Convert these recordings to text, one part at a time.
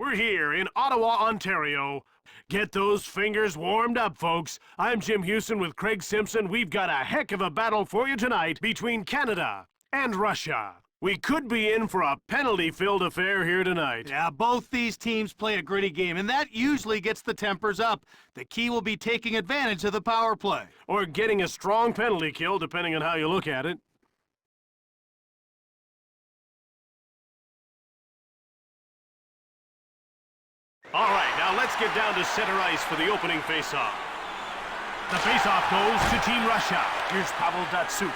We're here in Ottawa, Ontario. Get those fingers warmed up, folks. I'm Jim Houston with Craig Simpson. We've got a heck of a battle for you tonight between Canada and Russia. We could be in for a penalty-filled affair here tonight. Yeah, both these teams play a gritty game, and that usually gets the tempers up. The key will be taking advantage of the power play. Or getting a strong penalty kill, depending on how you look at it. All right, now let's get down to center ice for the opening face-off. The face-off goes to Team Russia. Here's Pavel Datsyuk.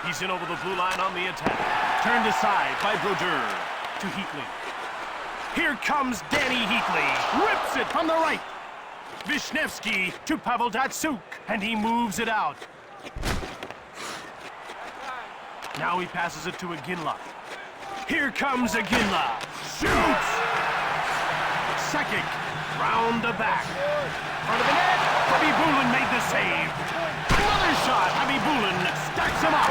He's in over the blue line on the attack. Turned aside by Brodeur to Heatley. Here comes Danny Heatley. Rips it from the right. Vishnevsky to Pavel Datsyuk, and he moves it out. Now he passes it to Iginla. Here comes Iginla. Shoots! Second, round the back. Front of the net, Khabibulin made the save. Another shot, Khabibulin stacks him up.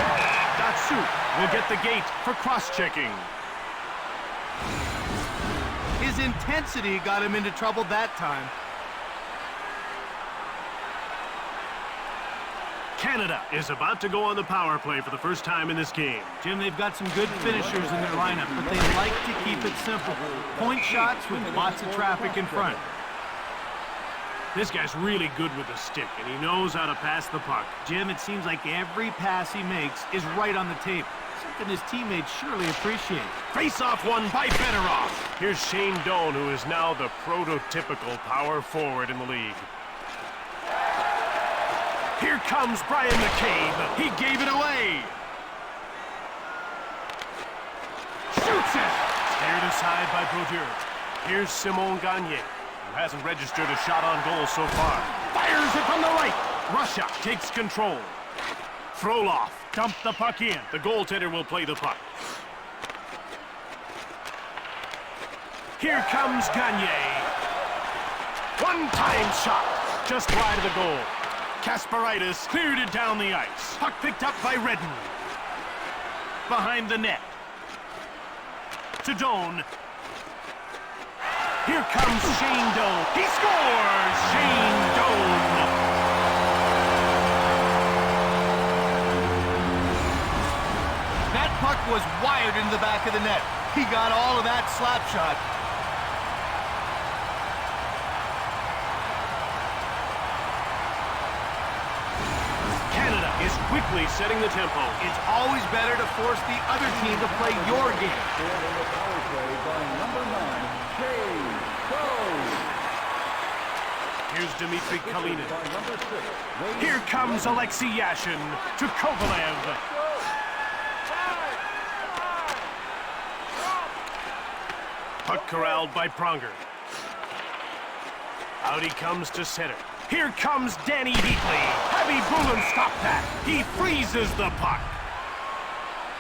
Datsyuk will get the gate for cross-checking. His intensity got him into trouble that time. Canada is about to go on the power play for the first time in this game. Jim, they've got some good finishers in their lineup, but they like to keep it simple. Point shots with lots of traffic in front. This guy's really good with the stick, and he knows how to pass the puck. Jim, it seems like every pass he makes is right on the tape. Something his teammates surely appreciate. Face-off won by Fedorov. Here's Shane Doan, who is now the prototypical power forward in the league. Here comes Brian McCabe. He gave it away. Shoots it. Steered aside by Brodeur. Here's Simon Gagne, who hasn't registered a shot on goal so far. Fires it from the right. Russia takes control. Frolov dumped the puck in. The goaltender will play the puck. Here comes Gagne. One-time shot. Just wide of the goal. Kasparaitis cleared it down the ice. Puck picked up by Redden. Behind the net. To Doan. Here comes Shane Doan. He scores! Shane Doan. That puck was wired into the back of the net. He got all of that slap shot. Is quickly setting the tempo. It's always better to force the other team to play your game. Here's Dmitry Kalinin. Here comes Alexei Yashin to Kovalev. Puck corralled by Pronger. Out he comes to center. Here comes Danny Heatley. Khabibulin stopped that. He freezes the puck.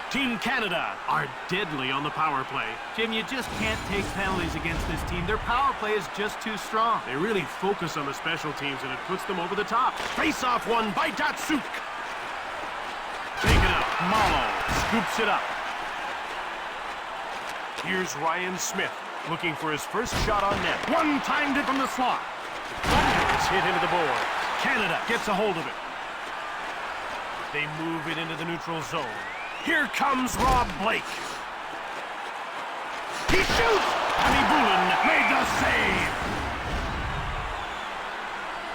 Team Canada are deadly on the power play. Jim, you just can't take penalties against this team. Their power play is just too strong. They really focus on the special teams, and it puts them over the top. Face-off won by Datsyuk. Taken up. Malo scoops it up. Here's Ryan Smith looking for his first shot on net. One-timed it from the slot. It's hit into the board. Canada gets a hold of it. They move it into the neutral zone. Here comes Rob Blake. He shoots! Khabibulin made the save!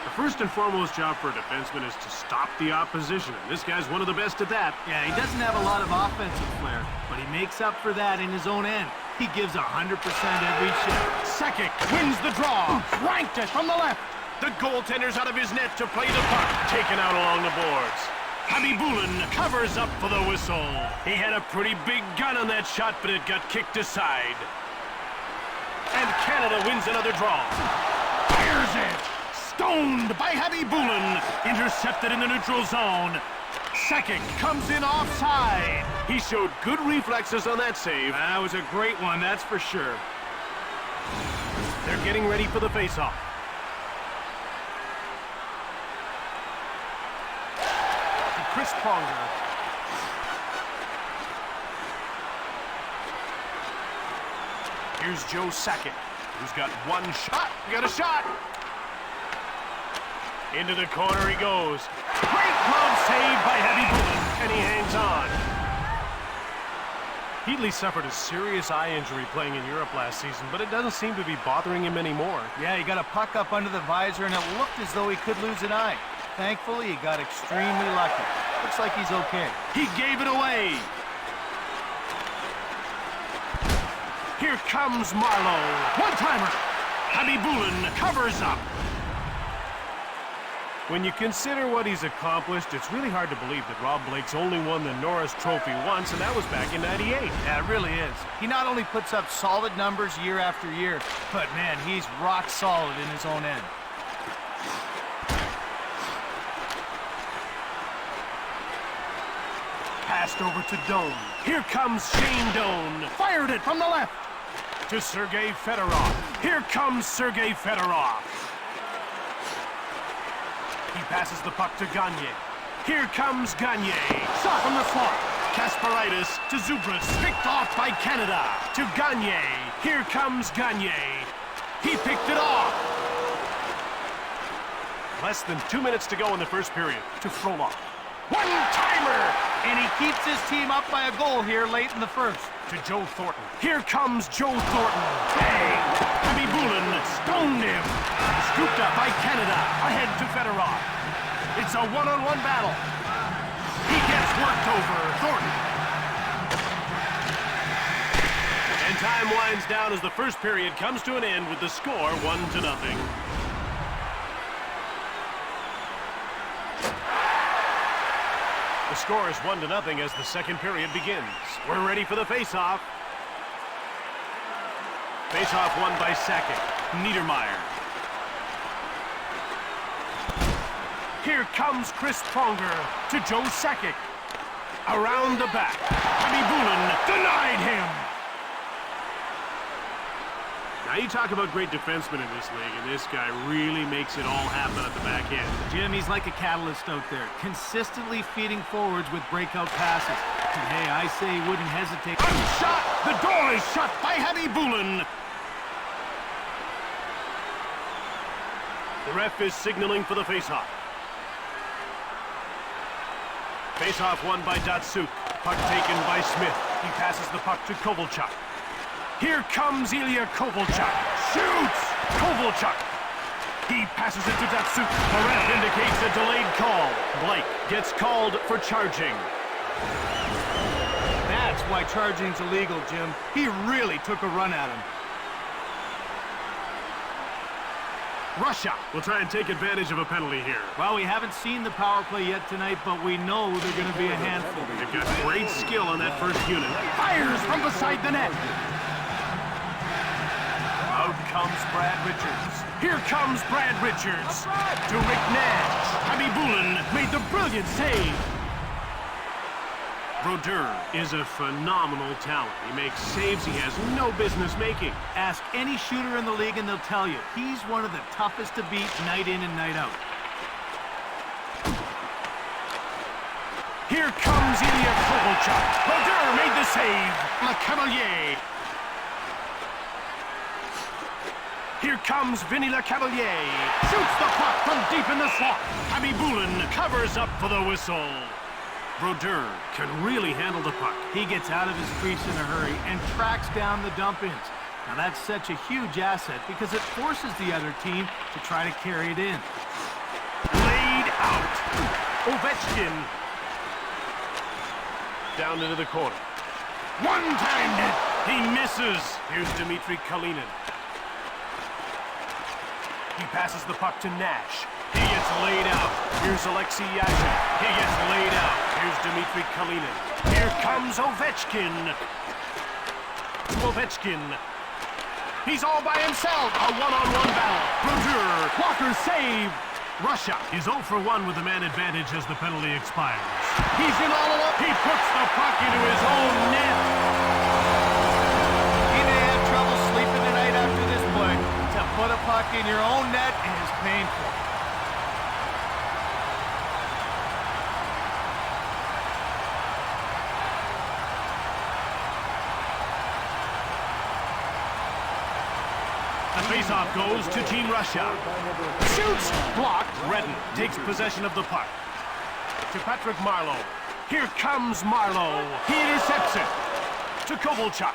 The first and foremost job for a defenseman is to stop the opposition, and this guy's one of the best at that. Yeah, he doesn't have a lot of offensive flair, but he makes up for that in his own end. He gives 100% every shot. Sakic wins the draw. Ranked it from the left. The goaltender's out of his net to play the puck. Taken out along the boards. Khabibulin covers up for the whistle. He had a pretty big gun on that shot, but it got kicked aside. And Canada wins another draw. Fires it. Stoned by Khabibulin. Intercepted in the neutral zone. Sakic comes in offside. He showed good reflexes on that save. That was a great one, that's for sure. They're getting ready for the face-off. Chris Pronger. Here's Joe Sakic. Who's got one shot? Got a shot! Into the corner he goes. Great glove save by Heavy Bullen, and he hangs on. Heatley suffered a serious eye injury playing in Europe last season, but it doesn't seem to be bothering him anymore. Yeah, he got a puck up under the visor, and it looked as though he could lose an eye. Thankfully, he got extremely lucky. Looks like he's okay. He gave it away. Here comes Marlowe. One-timer. Habibulin covers up. When you consider what he's accomplished, it's really hard to believe that Rob Blake's only won the Norris Trophy once, and that was back in '98. Yeah, it really is. He not only puts up solid numbers year after year, but man, he's rock solid in his own end. Passed over to Doan. Here comes Shane Doan. Fired it from the left to Sergei Fedorov. Here comes Sergei Fedorov. He passes the puck to Gagne. Here comes Gagne. Shot from the slot. Kasparaitis to Zubras. Picked off by Canada. To Gagne. Here comes Gagne. He picked it off. Less than 2 minutes to go in the first period. To Frolov. One-timer! And he keeps his team up by a goal here late in the first. To Joe Thornton. Here comes Joe Thornton. Bang! Habibulin stoned him. Scooped up by Canada. Ahead to Fedorov. It's a one-on-one battle. He gets worked over. Thornton. And time winds down as the first period comes to an end with the score 1-0. The score is 1-0 as the second period begins. We're ready for the face-off. Face-off won by Sakic. Niedermeyer. Here comes Chris Pronger to Joe Sakic. Around the back. Habibulin denied him. Now you talk about great defensemen in this league, and this guy really makes it all happen at the back end. Jim, he's like a catalyst out there, consistently feeding forwards with breakout passes. And hey, I say he wouldn't hesitate. Unshot! The door is shut by Habibulin. The ref is signaling for the faceoff. Faceoff won by Datsuk. Puck taken by Smith. He passes the puck to Kovalchuk. Here comes Ilya Kovalchuk. Shoots! Kovalchuk. He passes it to Datsuk. The ref indicates a delayed call. Blake gets called for charging. That's why charging's illegal, Jim. He really took a run at him. Russia will try and take advantage of a penalty here. Well, we haven't seen the power play yet tonight, but we know they're going to be a handful. They've got great skill on that first unit. Fires from beside the net. Out comes Brad Richards. Here comes Brad Richards to Rick Nash. Habibulin made the brilliant save. Brodeur is a phenomenal talent. He makes saves he has no business making. Ask any shooter in the league and they'll tell you, he's one of the toughest to beat night in and night out. Here comes Ilya Kovalchuk. Brodeur made the save. Le Cavalier. Here comes Vinny Le Cavalier. Shoots the puck from deep in the slot. Habibulin covers up for the whistle. Brodeur can really handle the puck. He gets out of his crease in a hurry and tracks down the dump-ins. Now that's such a huge asset because it forces the other team to try to carry it in. Laid out. Ovechkin. Down into the corner. One-time net. He misses. Here's Dmitry Kalinin. He passes the puck to Nash. He gets laid out. Here's Alexei Yashin. He gets laid out. Here's Dmitry Kalinin. Here comes Ovechkin. Ovechkin. He's all by himself. A one-on-one battle. Brodeur. Walker save. Russia is 0 for 1 with the man advantage as the penalty expires. He's in all alone. He puts the puck into his own net. He may have trouble sleeping tonight after this play. To put a puck in your own net is painful. Face-off goes to Team Russia. Shoots! Blocked. Redden takes possession of the puck. To Patrick Marleau. Here comes Marleau. He intercepts it. To Kovalchuk.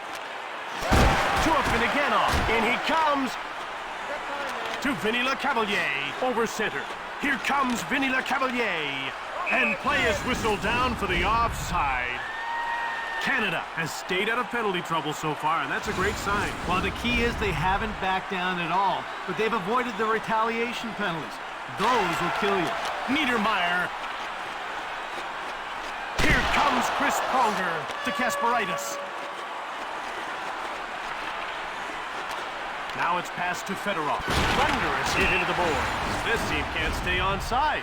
To a Finneganov. In he comes. To Vinny Lecavalier. Over center. Here comes Vinny Lecavalier. And play is whistled down for the offside. Canada has stayed out of penalty trouble so far, and that's a great sign. Well, the key is they haven't backed down at all, but they've avoided the retaliation penalties. Those will kill you. Niedermeyer. Here comes Chris Pronger to Kasparaitis. Now it's passed to Fedorov. Thunderous hit into the board. This team can't stay onside.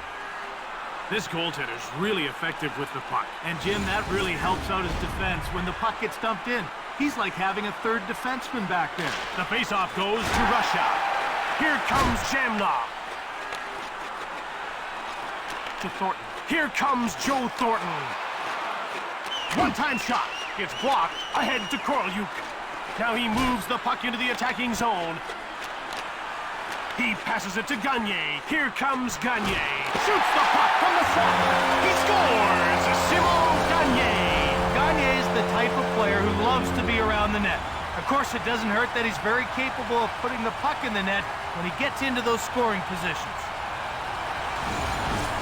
This goaltender's really effective with the puck. And Jim, that really helps out his defense when the puck gets dumped in. He's like having a third defenseman back there. The faceoff goes to Russia. Here comes Jamna. To Thornton. Here comes Joe Thornton. One-time shot. It's blocked. Ahead to Korolyuk. Now he moves the puck into the attacking zone. He passes it to Gagne. Here comes Gagne. Shoots the puck from the slot. He scores! Simon Gagne. Gagne is the type of player who loves to be around the net. Of course, it doesn't hurt that he's very capable of putting the puck in the net when he gets into those scoring positions.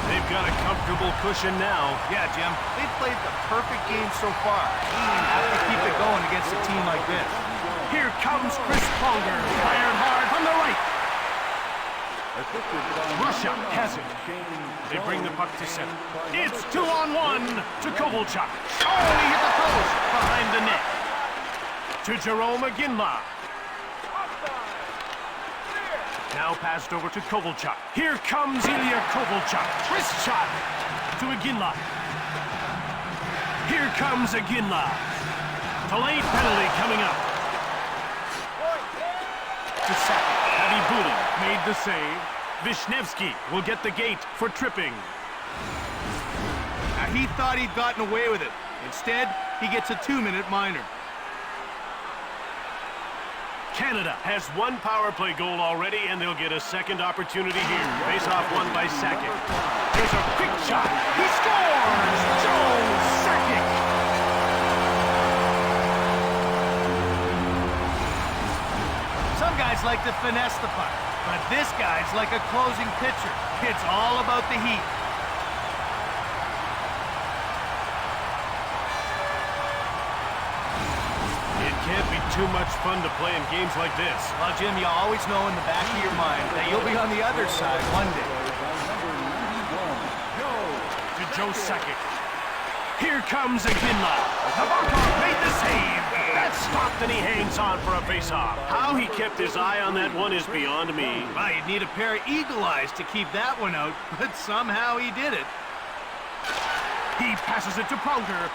They've got a comfortable cushion now. Yeah, Jim, they've played the perfect game so far. Have to keep it going against a team like this. Here comes Chris Pronger. Fired hard from the right. Russia has it. They bring the puck to center. It's 2-on-1 to Kovalchuk. Oh, he hit the post behind the net. To Jerome Iginla. Now passed over to Kovalchuk. Here comes Ilya Kovalchuk. Wrist shot to Iginla. Here comes Iginla. Delayed penalty coming up. To Sakic. Heavy booting. Made the save. Vishnevsky will get the gate for tripping. Now, he thought he'd gotten away with it. Instead, he gets a 2-minute minor. Canada has one power play goal already, and they'll get a second opportunity here. Face-off won by Sakic. There's a quick shot. He scores! Joe Sakic! Some guys like to finesse the puck, but this guy's like a closing pitcher. It's all about the heat. It can't be too much fun to play in games like this. Well, Jim, you always know in the back of your mind that you'll be on the other side one day. To Joe Sakic. Here comes Iginla. Nabokov made the save. That's stopped and he hangs on for a face-off. How he kept his eye on that one is beyond me. Well, you'd need a pair of eagle eyes to keep that one out, but somehow he did it. He passes it to Pronger.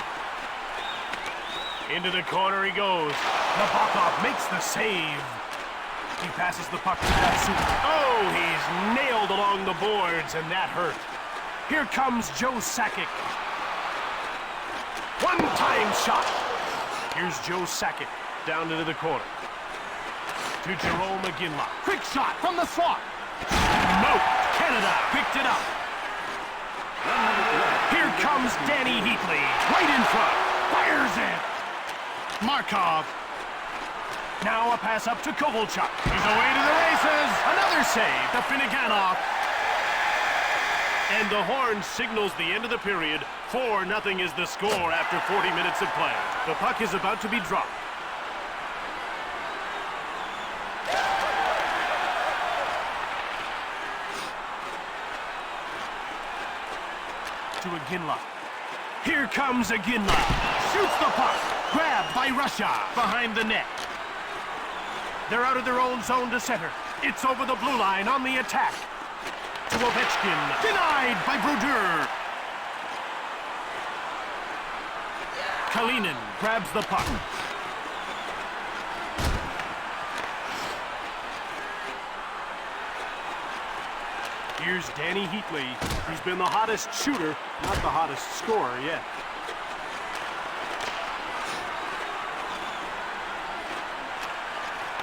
Into the corner he goes. Nabokov makes the save. He passes the puck to Datsyuk. Oh, he's nailed along the boards, and that hurt. Here comes Joe Sakic. One-time shot. Here's Joe Sakic down into the corner. To Jerome Iginla. Quick shot from the slot. No, Canada picked it up. Here comes Danny Heatley. Right in front. Fires it. Markov. Now a pass up to Kovalchuk. He's away to the races. Another save to Finneganov. And the horn signals the end of the period. 4-0 is the score after 40 minutes of play. The puck is about to be dropped. To Iginla. Here comes Iginla. Shoots the puck. Grabbed by Russia behind the net. They're out of their own zone to center. It's over the blue line on the attack. To Ovechkin. Denied by Brodeur. Kalinin grabs the puck. Here's Danny Heatley. He's been the hottest shooter, not the hottest scorer yet.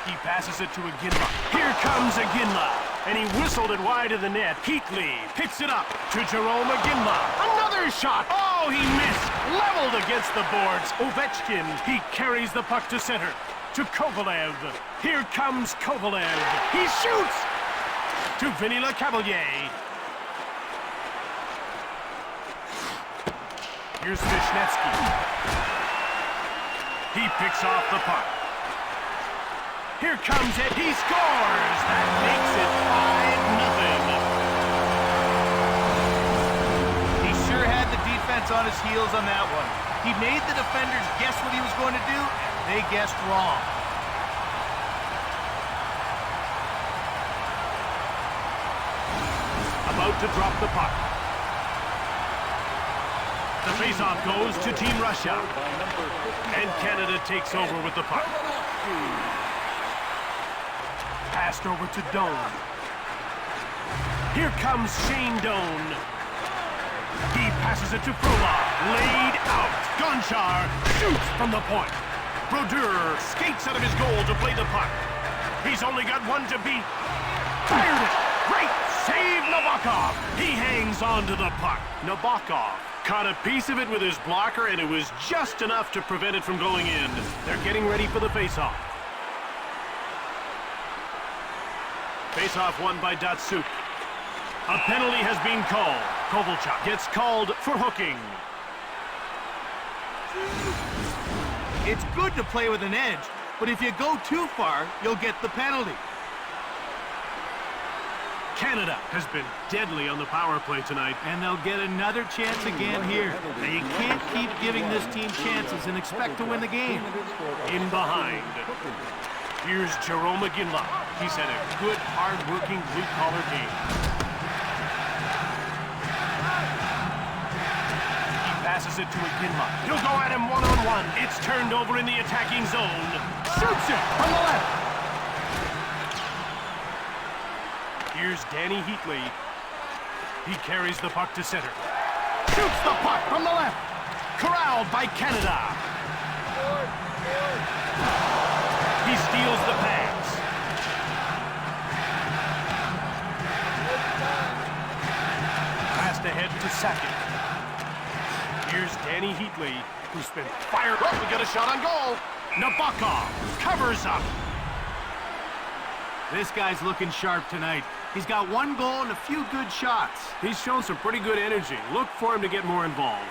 He passes it to Iginla. Here comes Iginla. And he whistled it wide of the net. Heatley picks it up to Jerome Iginla. Another shot. Oh, he missed. Leveled against the boards. Ovechkin. He carries the puck to center. To Kovalev. Here comes Kovalev. He shoots. To Vinny Lecavalier. Here's Vishnevsky. He picks off the puck. Here comes it. He scores. That makes it 5-0. He sure had the defense on his heels on that one. He made the defenders guess what he was going to do, and they guessed wrong. About to drop the puck. The faceoff goes to Team Russia. And Canada takes over with the puck. Passed over to Doan. Here comes Shane Doan. He passes it to Frolov. Laid out. Gonchar shoots from the point. Brodeur skates out of his goal to play the puck. He's only got one to beat. Fired it. Great save, Nabokov. He hangs on to the puck. Nabokov caught a piece of it with his blocker, and it was just enough to prevent it from going in. They're getting ready for the faceoff. Faceoff won by Datsuk. A penalty has been called. Kovalchuk gets called for hooking. It's good to play with an edge, but if you go too far, you'll get the penalty. Canada has been deadly on the power play tonight. And they'll get another chance again here. Now, you can't keep giving this team chances and expect to win the game. In behind. Here's Jerome Iginla. He's had a good, hard-working, blue-collar game. He passes it to Iginla. He'll go at him one-on-one. It's turned over in the attacking zone. Shoots it from the left. Here's Danny Heatley. He carries the puck to center. Shoots the puck from the left. Corralled by Canada. He steals the pass. Passed ahead to second. Here's Danny Heatley, who's been fired up. We got a shot on goal. Nabokov covers up. This guy's looking sharp tonight. He's got one goal and a few good shots. He's shown some pretty good energy. Look for him to get more involved.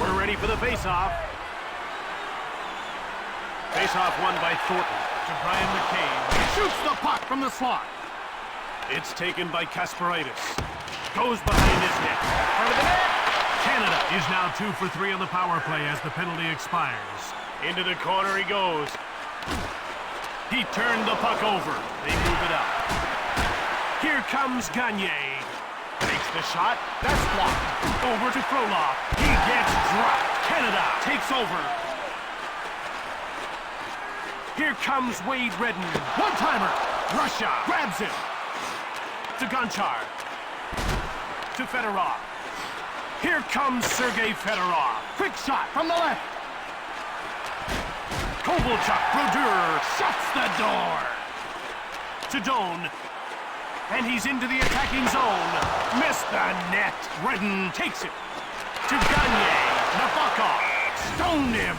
We're ready for the faceoff. Faceoff won by Thornton to Brian McCabe. Shoots the puck from the slot. It's taken by Kasparaitis. Goes behind his net. Front of the net. Canada is now 2 for 3 on the power play as the penalty expires. Into the corner he goes. He turned the puck over. They move it up. Here comes Gagne. Takes the shot. That's blocked. Over to Frolov. He gets dropped. Canada takes over. Here comes Wade Redden. One-timer. Russia grabs him. To Gonchar. To Fedorov. Here comes Sergei Fedorov. Quick shot from the left. Kovalchuk, Brodeur, shuts the door. To Doan. And he's into the attacking zone. Missed the net. Redden takes it. To Gagne. Nabokov stoned him.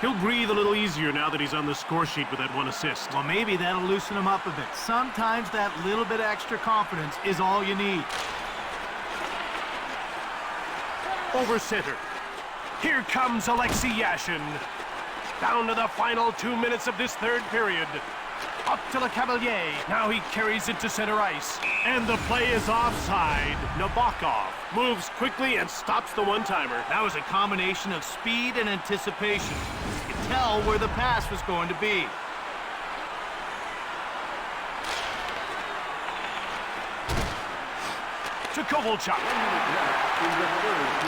He'll breathe a little easier now that he's on the score sheet with that one assist. Well, maybe that'll loosen him up a bit. Sometimes that little bit extra confidence is all you need. Over center. Here comes Alexei Yashin. Down to the final 2 minutes of this third period. Up to Lecavalier. Now he carries it to center ice. And the play is offside. Nabokov moves quickly and stops the one-timer. That was a combination of speed and anticipation. You could tell where the pass was going to be. To Kovalchuk.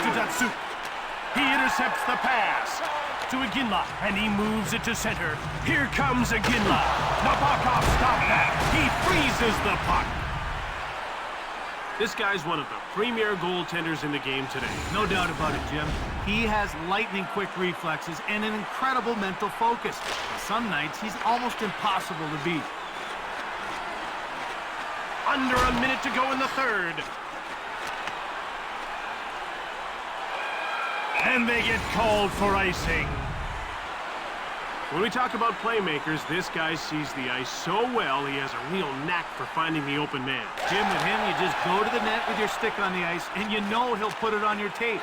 To Datsuk. He intercepts the pass. To Iginla, and he moves it to center. Here comes Iginla. Nabokov stopped that. He freezes the puck. This guy's one of the premier goaltenders in the game today. No doubt about it, Jim. He has lightning-quick reflexes and an incredible mental focus. Some nights, he's almost impossible to beat. Under a minute to go in the third. And they get called for icing. When we talk about playmakers, this guy sees the ice so well, he has a real knack for finding the open man. Jim, with him, you just go to the net with your stick on the ice, and you know he'll put it on your tape.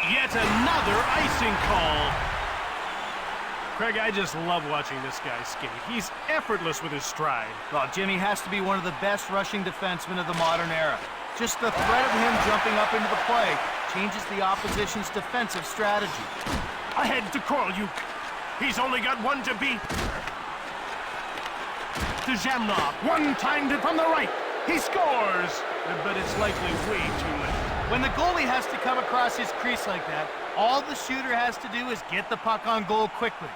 Yet another icing call. Craig, I just love watching this guy skate. He's effortless with his stride. Well, Jimmy has to be one of the best rushing defensemen of the modern era. Just the threat of him jumping up into the play changes the opposition's defensive strategy. Ahead to Korolyuk. He's only got one to beat. To Zhamnov. One-timed it from the right. He scores. But it's likely way too late. When the goalie has to come across his crease like that, all the shooter has to do is get the puck on goal quickly.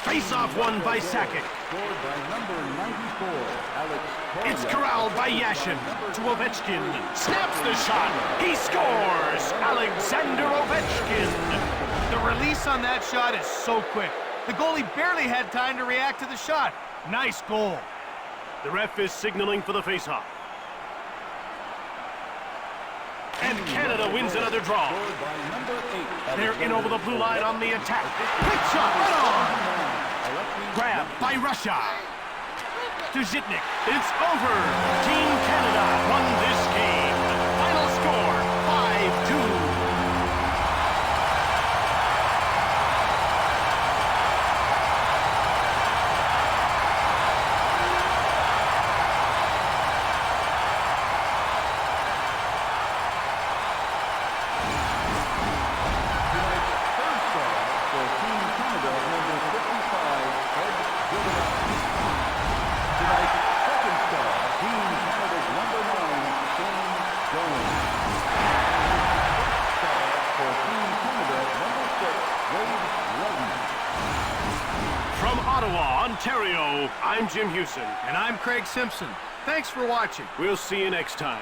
Face-off won by Sakic. Scored by number 94, Alex. It's corralled by Yashin to Ovechkin. Snaps the shot. He scores. Alexander Ovechkin. The release on that shot is so quick. The goalie barely had time to react to the shot. Nice goal. The ref is signaling for the face-off. And Canada wins another draw. Scored by number 8. They're in over the blue line on the attack. Quick shot, right on. Grab by Russia. To Zitnik. It's over. Team Canada won this game. Final score, 5-2. Ontario, I'm Jim Hewson. And I'm Craig Simpson. Thanks for watching. We'll see you next time.